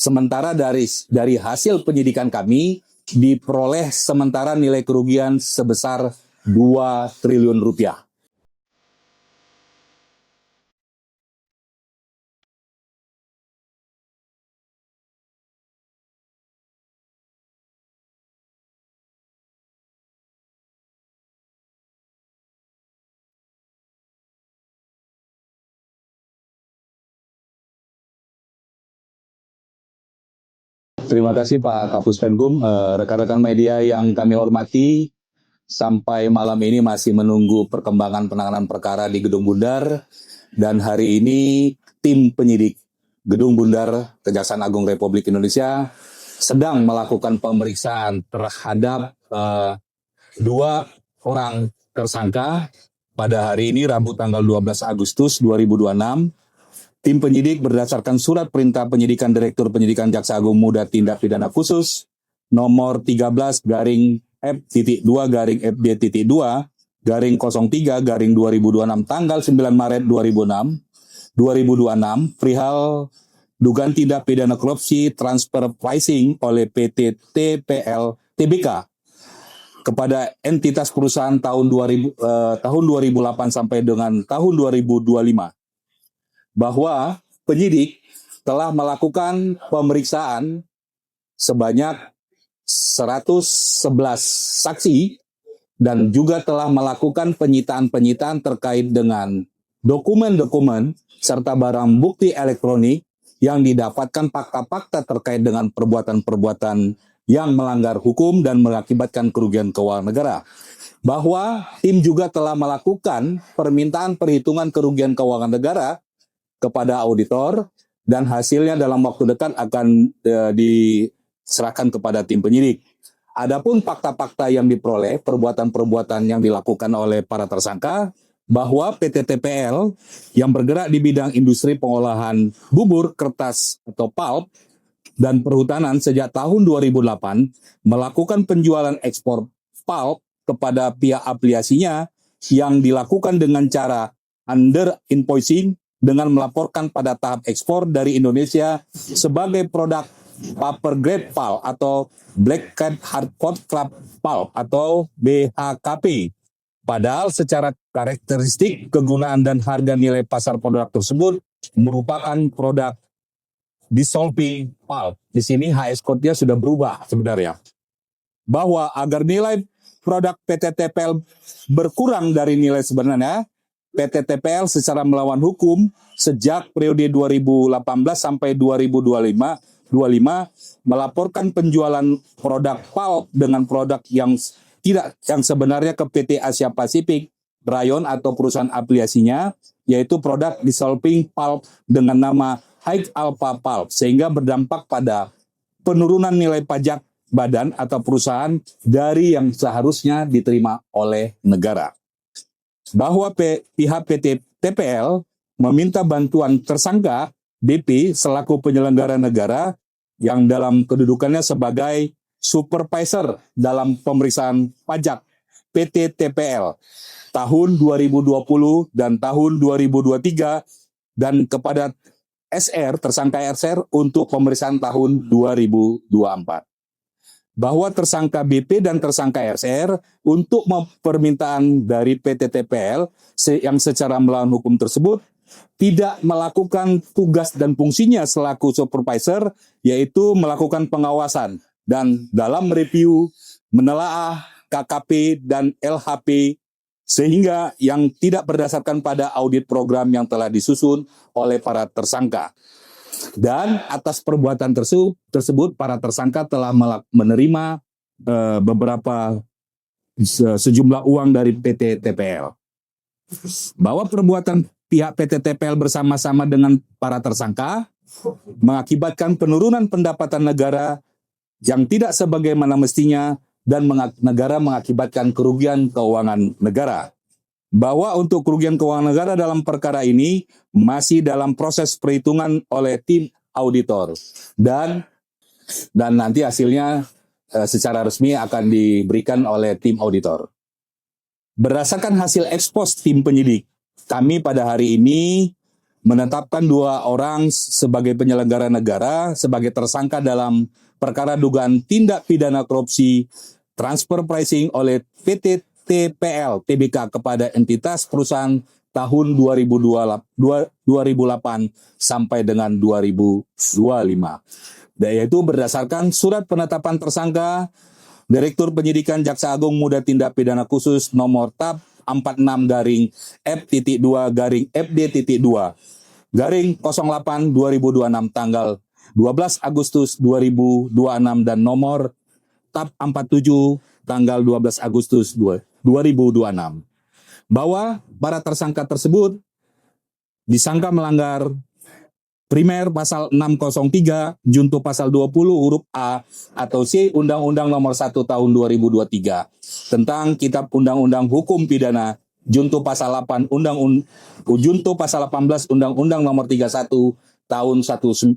Sementara dari hasil penyidikan kami diperoleh sementara nilai kerugian sebesar 2 triliun rupiah. Terima kasih Pak Kapus Penkum, rekan-rekan media yang kami hormati. Sampai malam ini masih menunggu perkembangan penanganan perkara di Gedung Bundar. Dan hari ini tim penyidik Gedung Bundar Kejaksaan Agung Republik Indonesia sedang melakukan pemeriksaan terhadap 2 orang tersangka pada hari ini Rabu tanggal 12 Agustus 2026. Tim penyidik berdasarkan surat perintah penyidikan Direktur Penyidikan Jaksa Agung Muda Tindak Pidana Khusus nomor 13-FD.2-FD.2-03-2026 tanggal 9 Maret 2026 perihal dugaan tindak pidana korupsi transfer pricing oleh PT TPL Tbk kepada entitas perusahaan tahun 2008 sampai dengan tahun 2025. Bahwa penyidik telah melakukan pemeriksaan sebanyak 111 saksi dan juga telah melakukan penyitaan-penyitaan terkait dengan dokumen-dokumen serta barang bukti elektronik yang didapatkan fakta-fakta terkait dengan perbuatan-perbuatan yang melanggar hukum dan mengakibatkan kerugian keuangan negara. Bahwa tim juga telah melakukan permintaan perhitungan kerugian keuangan negara kepada auditor dan hasilnya dalam waktu dekat akan diserahkan kepada tim penyidik. Adapun fakta-fakta yang diperoleh, perbuatan-perbuatan yang dilakukan oleh para tersangka, bahwa PT TPL yang bergerak di bidang industri pengolahan bubur, kertas atau pulp dan perhutanan sejak tahun 2008 melakukan penjualan ekspor pulp kepada pihak afiliasinya yang dilakukan dengan cara under invoicing dengan melaporkan pada tahap ekspor dari Indonesia sebagai produk paper grade pulp atau black cat hardcourt club pulp atau BHKP. Padahal secara karakteristik, kegunaan dan harga nilai pasar produk tersebut merupakan produk dissolving pulp. Di sini HS code-nya sudah berubah sebenarnya. Bahwa agar nilai produk PT TPL berkurang dari nilai sebenarnya, PT TPL secara melawan hukum sejak periode 2018 sampai 2025 melaporkan penjualan produk pulp dengan produk yang sebenarnya ke PT Asia Pasifik Rayon atau perusahaan afiliasinya, yaitu produk dissolving pulp dengan nama High Alpha Pulp, sehingga berdampak pada penurunan nilai pajak badan atau perusahaan dari yang seharusnya diterima oleh negara. Bahwa pihak PT TPL meminta bantuan tersangka DP selaku penyelenggara negara yang dalam kedudukannya sebagai supervisor dalam pemeriksaan pajak PT TPL tahun 2020 dan tahun 2023 dan kepada SR, tersangka SR untuk pemeriksaan tahun 2024. Bahwa tersangka BP dan tersangka SR untuk permintaan dari PT TPL yang secara melawan hukum tersebut tidak melakukan tugas dan fungsinya selaku supervisor, yaitu melakukan pengawasan dan dalam review, menelaah KKP dan LHP, sehingga yang tidak berdasarkan pada audit program yang telah disusun oleh para tersangka. Dan atas perbuatan tersebut para tersangka telah menerima beberapa sejumlah uang dari PT TPL. Bahwa perbuatan pihak PT TPL bersama-sama dengan para tersangka mengakibatkan penurunan pendapatan negara yang tidak sebagaimana mestinya dan negara mengakibatkan kerugian keuangan negara. Bahwa untuk kerugian keuangan negara dalam perkara ini masih dalam proses perhitungan oleh tim auditor dan nanti hasilnya secara resmi akan diberikan oleh tim auditor. Berdasarkan hasil ex post tim penyidik, kami pada hari ini menetapkan 2 orang sebagai penyelenggara negara sebagai tersangka dalam perkara dugaan tindak pidana korupsi transfer pricing oleh PT TPL Tbk kepada entitas perusahaan tahun 2008 sampai dengan 2025. Yaitu berdasarkan surat penetapan tersangka Direktur Penyidikan Jaksa Agung Muda Tindak Pidana Khusus nomor TAP 46-F.2-FD.2-08-2026 tanggal 12 Agustus 2026 dan nomor TAP 47 tanggal 12 Agustus 2026 bahwa para tersangka tersebut disangka melanggar Primer pasal 603 junto pasal 20 huruf A atau C Undang-Undang Nomor 1 Tahun 2023 tentang Kitab Undang-Undang Hukum Pidana junto pasal 8 junto pasal 18 Undang-Undang Nomor 31 Tahun 1999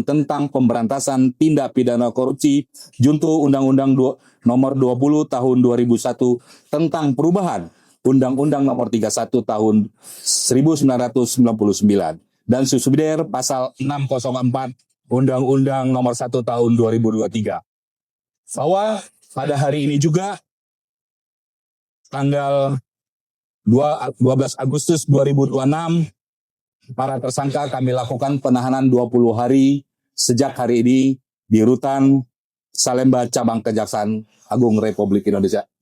tentang Pemberantasan Tindak Pidana Korupsi junto Undang-Undang Nomor 20 Tahun 2001 tentang perubahan Undang-Undang Nomor 31 Tahun 1999 dan subsidiar pasal 604 Undang-Undang Nomor 1 Tahun 2023. Bahwa pada hari ini juga tanggal 12 Agustus 2026 para tersangka kami lakukan penahanan 20 hari sejak hari ini di Rutan Salemba Cabang Kejaksaan Agung Republik Indonesia.